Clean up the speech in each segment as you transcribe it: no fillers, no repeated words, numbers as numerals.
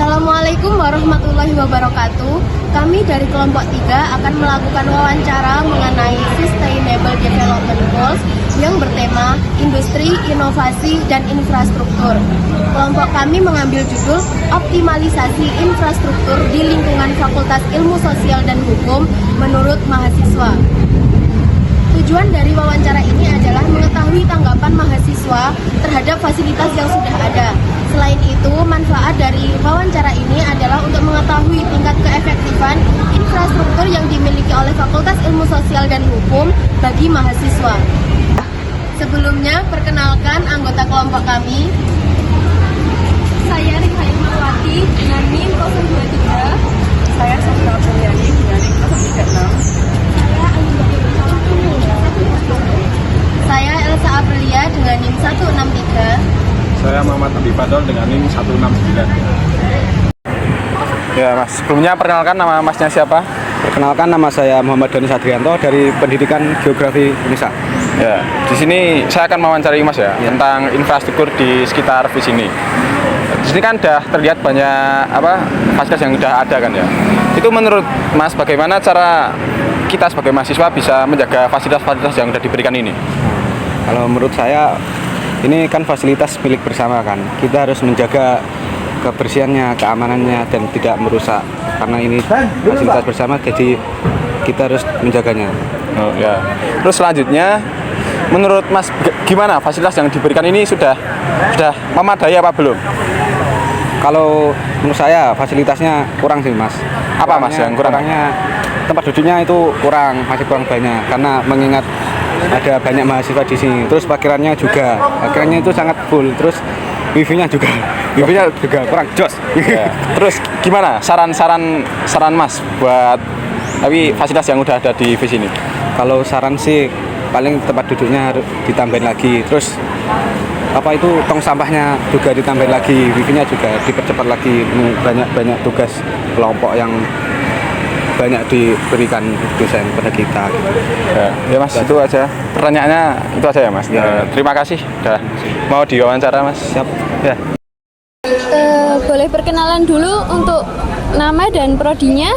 Assalamualaikum warahmatullahi wabarakatuh. Kami dari kelompok 3 akan melakukan wawancara mengenai Sustainable Development Goals yang bertema Industri, Inovasi, dan Infrastruktur. Kelompok kami mengambil judul Optimalisasi Infrastruktur di Lingkungan Fakultas Ilmu Sosial dan Hukum menurut mahasiswa. Tujuan dari wawancara ini adalah mengetahui tanggapan mahasiswa terhadap fasilitas yang sudah ada. Selain itu, manfaat dari wawancara ini adalah untuk mengetahui tingkat keefektifan infrastruktur yang dimiliki oleh Fakultas Ilmu Sosial dan Hukum bagi mahasiswa. Sebelumnya, perkenalkan anggota kelompok kami. Saya Rihayat Marwati dengan NIM 023. Saya Sofia Suryani dengan NIM 036. Saya Elsa Aprilia dengan NIM 163. Saya Muhammad Abi Fadol dengan NIM 169. Ya Mas, sebelumnya perkenalkan nama Masnya siapa? Perkenalkan, nama saya Muhammad Danis Adrianto dari Pendidikan Geografi Unisa. Ya, di sini saya akan mewawancarai Mas ya, tentang infrastruktur di sekitar FIS ini. Di sini kan sudah terlihat banyak fasilitas yang sudah ada kan ya. Itu menurut Mas bagaimana cara kita sebagai mahasiswa bisa menjaga fasilitas-fasilitas yang sudah diberikan ini? Kalau menurut saya, ini kan fasilitas milik bersama kan. Kita harus menjaga kebersihannya, keamanannya, dan tidak merusak. Karena ini fasilitas bersama, jadi kita harus menjaganya. Oh ya. Terus selanjutnya, menurut Mas gimana fasilitas yang diberikan ini sudah memadai apa belum? Kalau menurut saya fasilitasnya kurang sih Mas. Apa Mas yang kurang? Kurangnya tempat duduknya itu kurang, masih kurang banyak. Karena mengingat ada banyak mahasiswa di sini. Terus parkirannya itu sangat full. Terus wifi-nya juga kurang jos. Ya. Terus gimana saran Mas buat fasilitas yang udah ada di FIS ini? Kalau saran sih paling tempat duduknya harus ditambahin lagi. Terus tong sampahnya juga ditambahin lagi, wifi-nya juga dipercepat lagi. Banyak tugas kelompok yang banyak diberikan dosen pada kita. Ya Mas, itu aja pertanyaannya, itu aja ya Mas. Terima kasih sudah mau diwawancara Mas. Siap. Ya. Boleh perkenalan dulu untuk nama dan prodinya?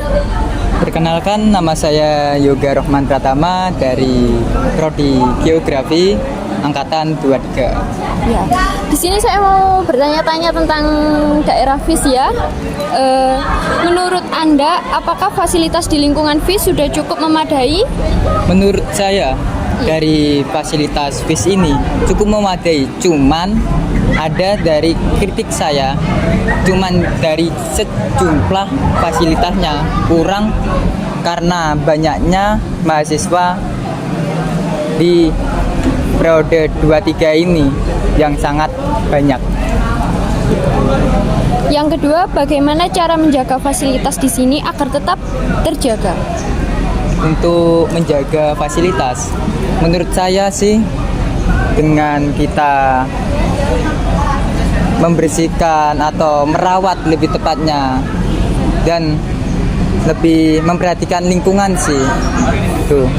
Perkenalkan, nama saya Yoga Rohman Pratama dari Prodi Geografi Angkatan 23. Ya. Di sini saya mau bertanya-tanya tentang daerah FIS ya. Menurut Anda, apakah fasilitas di lingkungan FIS sudah cukup memadai? Menurut saya, dari fasilitas FIS ini cukup memadai, cuman ada dari kritik saya, cuman dari sejumlah fasilitasnya kurang karena banyaknya mahasiswa di periode 23 ini yang sangat banyak. Yang kedua, bagaimana cara menjaga fasilitas di sini agar tetap terjaga? Untuk menjaga fasilitas, menurut saya sih dengan kita membersihkan atau merawat lebih tepatnya dan lebih memperhatikan lingkungan sih. Tuh.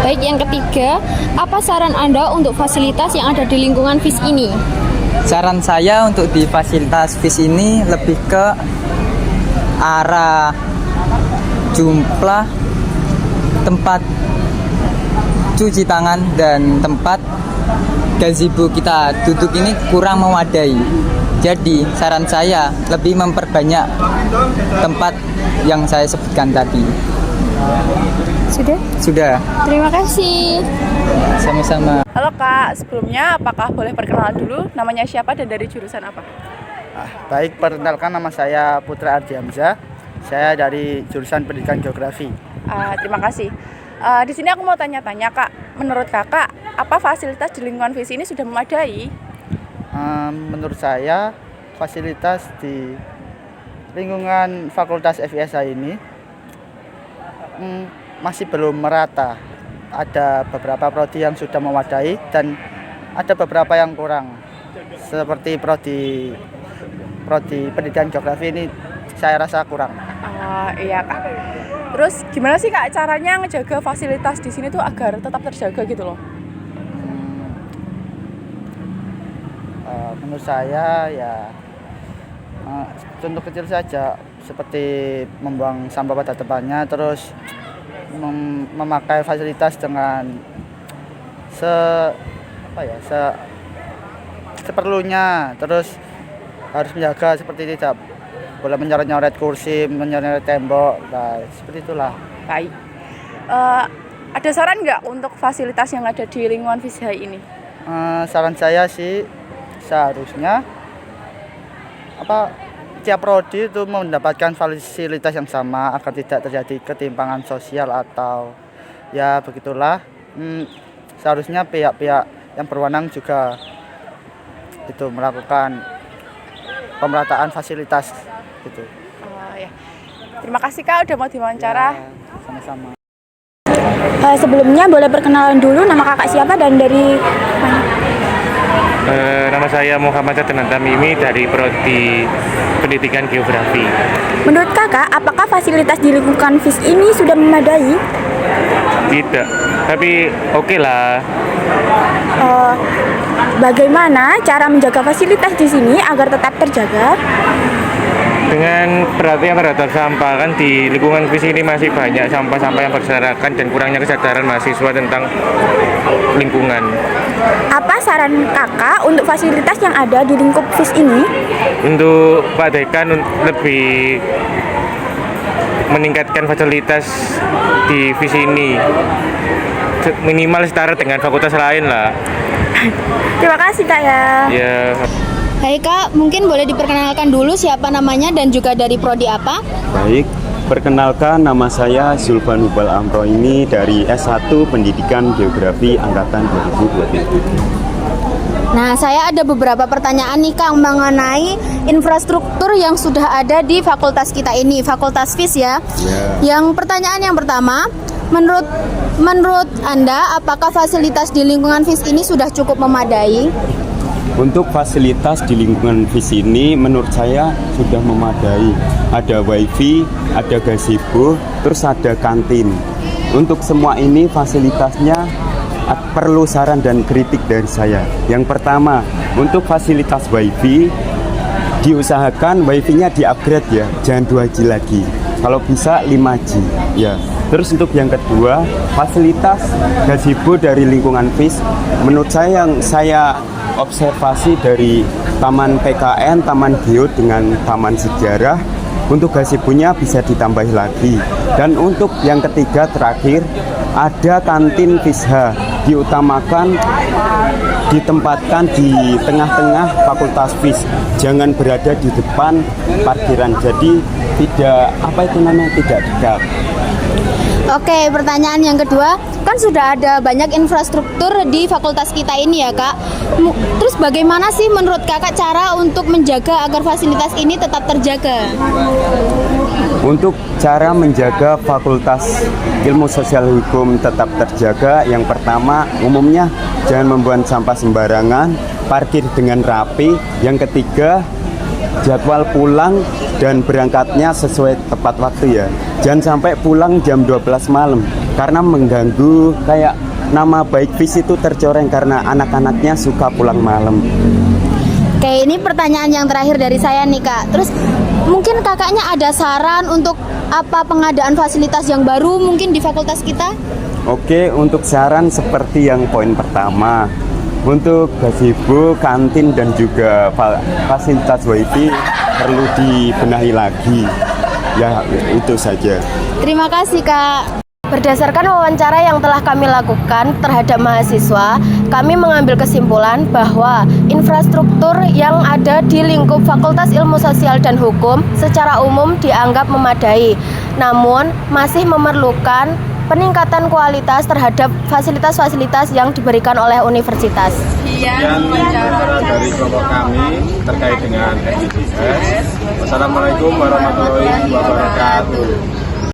Baik, yang ketiga, apa saran Anda untuk fasilitas yang ada di lingkungan FIS ini? Saran saya untuk di fasilitas FIS ini lebih ke arah jumlah tempat cuci tangan dan tempat gazebo kita duduk ini kurang memadai. Jadi saran saya lebih memperbanyak tempat yang saya sebutkan tadi. Sudah. Terima kasih. Sama-sama. Halo Kak, sebelumnya apakah boleh perkenalan dulu? Namanya siapa dan dari jurusan apa? Baik, perkenalkan, nama saya Putra Ardi Hamzah. Saya dari jurusan Pendidikan Geografi. Terima kasih. Di sini aku mau tanya-tanya Kak, menurut Kakak, apa fasilitas di lingkungan FIS ini sudah memadai? Menurut saya, fasilitas di lingkungan Fakultas FISA ini masih belum merata. Ada beberapa prodi yang sudah memadai dan ada beberapa yang kurang. Seperti prodi Pendidikan Geografi ini saya rasa kurang. Iya Kak. Terus gimana sih Kak caranya ngejaga fasilitas di sini tuh agar tetap terjaga gitu loh? Menurut saya ya contoh kecil saja seperti membuang sampah pada tempatnya, terus memakai fasilitas dengan seperlunya, terus harus menjaga seperti tidak boleh menyoret-nyoret kursi, menyoret tembok, nah, seperti itulah. Baik. Ada saran nggak untuk fasilitas yang ada di lingkungan FISH ini? Saran saya sih seharusnya tiap prodi itu mendapatkan fasilitas yang sama agar tidak terjadi ketimpangan sosial atau ya begitulah. Seharusnya pihak-pihak yang berwenang juga itu melakukan pemerataan fasilitas gitu. Ya. Terima kasih Kak udah mau diwawancara. Ya, sama-sama. Sebelumnya boleh perkenalan dulu nama kakak siapa dan dari mana? Nama saya Muhammad Adnan Tamimi dari Prodi Pendidikan Geografi. Menurut kakak, apakah fasilitas di lingkungan FISH ini sudah memadai? Tidak, tapi oke lah. Bagaimana cara menjaga fasilitas di sini agar tetap terjaga? Dengan perhatian terhadap sampah, kan di lingkungan FISH ini masih banyak sampah-sampah yang berserakan dan kurangnya kesadaran mahasiswa tentang lingkungan. Apa saran kakak untuk fasilitas yang ada di lingkup FISH ini? Untuk Pak Dekan lebih meningkatkan fasilitas di FISH ini minimal setara dengan fakultas lain lah. Terima kasih Kak ya. Ya. Hai Kak, mungkin boleh diperkenalkan dulu siapa namanya dan juga dari prodi apa? Baik, perkenalkan nama saya Zulfan Hubal Amro ini dari S1 Pendidikan Geografi Angkatan 2023. Nah, saya ada beberapa pertanyaan nih Kak mengenai infrastruktur yang sudah ada di fakultas kita ini, Fakultas FISH ya. Yang pertanyaan yang pertama, menurut Anda apakah fasilitas di lingkungan FISH ini sudah cukup memadai? Untuk fasilitas di lingkungan FISH ini menurut saya sudah memadai. Ada wifi, ada gazebo, terus ada kantin. Untuk semua ini fasilitasnya perlu saran dan kritik dari saya. Yang pertama, untuk fasilitas wifi diusahakan wifi-nya di-upgrade ya, jangan 2G lagi. Kalau bisa 5G ya. Terus untuk yang kedua, fasilitas gazebo dari lingkungan FISH menurut saya yang saya observasi dari Taman PKN, Taman Geo dengan Taman Sejarah, untuk gazebo-nya bisa ditambah lagi. Dan untuk yang ketiga terakhir, ada kantin FISH, diutamakan ditempatkan di tengah-tengah fakultas FISH, jangan berada di depan parkiran, jadi tidak tidak dekat. Oke, pertanyaan yang kedua, kan sudah ada banyak infrastruktur di fakultas kita ini ya Kak. Terus bagaimana sih menurut Kakak cara untuk menjaga agar fasilitas ini tetap terjaga? Untuk cara menjaga Fakultas Ilmu Sosial Hukum tetap terjaga, yang pertama umumnya jangan membuang sampah sembarangan, parkir dengan rapi. Yang ketiga, jadwal pulang dan berangkatnya sesuai tepat waktu ya. Jangan sampai pulang jam 12 malam karena mengganggu, kayak nama baik FISH itu tercoreng karena anak-anaknya suka pulang malam. Oke, ini pertanyaan yang terakhir dari saya nih Kak. Terus mungkin kakaknya ada saran untuk apa pengadaan fasilitas yang baru mungkin di fakultas kita? Oke, untuk saran seperti yang poin pertama, untuk gazebo, kantin dan juga fasilitas wifi perlu dibenahi lagi. Ya, itu saja. Terima kasih Kak. Berdasarkan wawancara yang telah kami lakukan terhadap mahasiswa, kami mengambil kesimpulan bahwa infrastruktur yang ada di lingkup Fakultas Ilmu Sosial dan Hukum secara umum dianggap memadai, namun masih memerlukan peningkatan kualitas terhadap fasilitas-fasilitas yang diberikan oleh universitas. Sekian wawancara dari kelompok kami terkait dengan SDGs. Wassalamualaikum warahmatullahi wabarakatuh.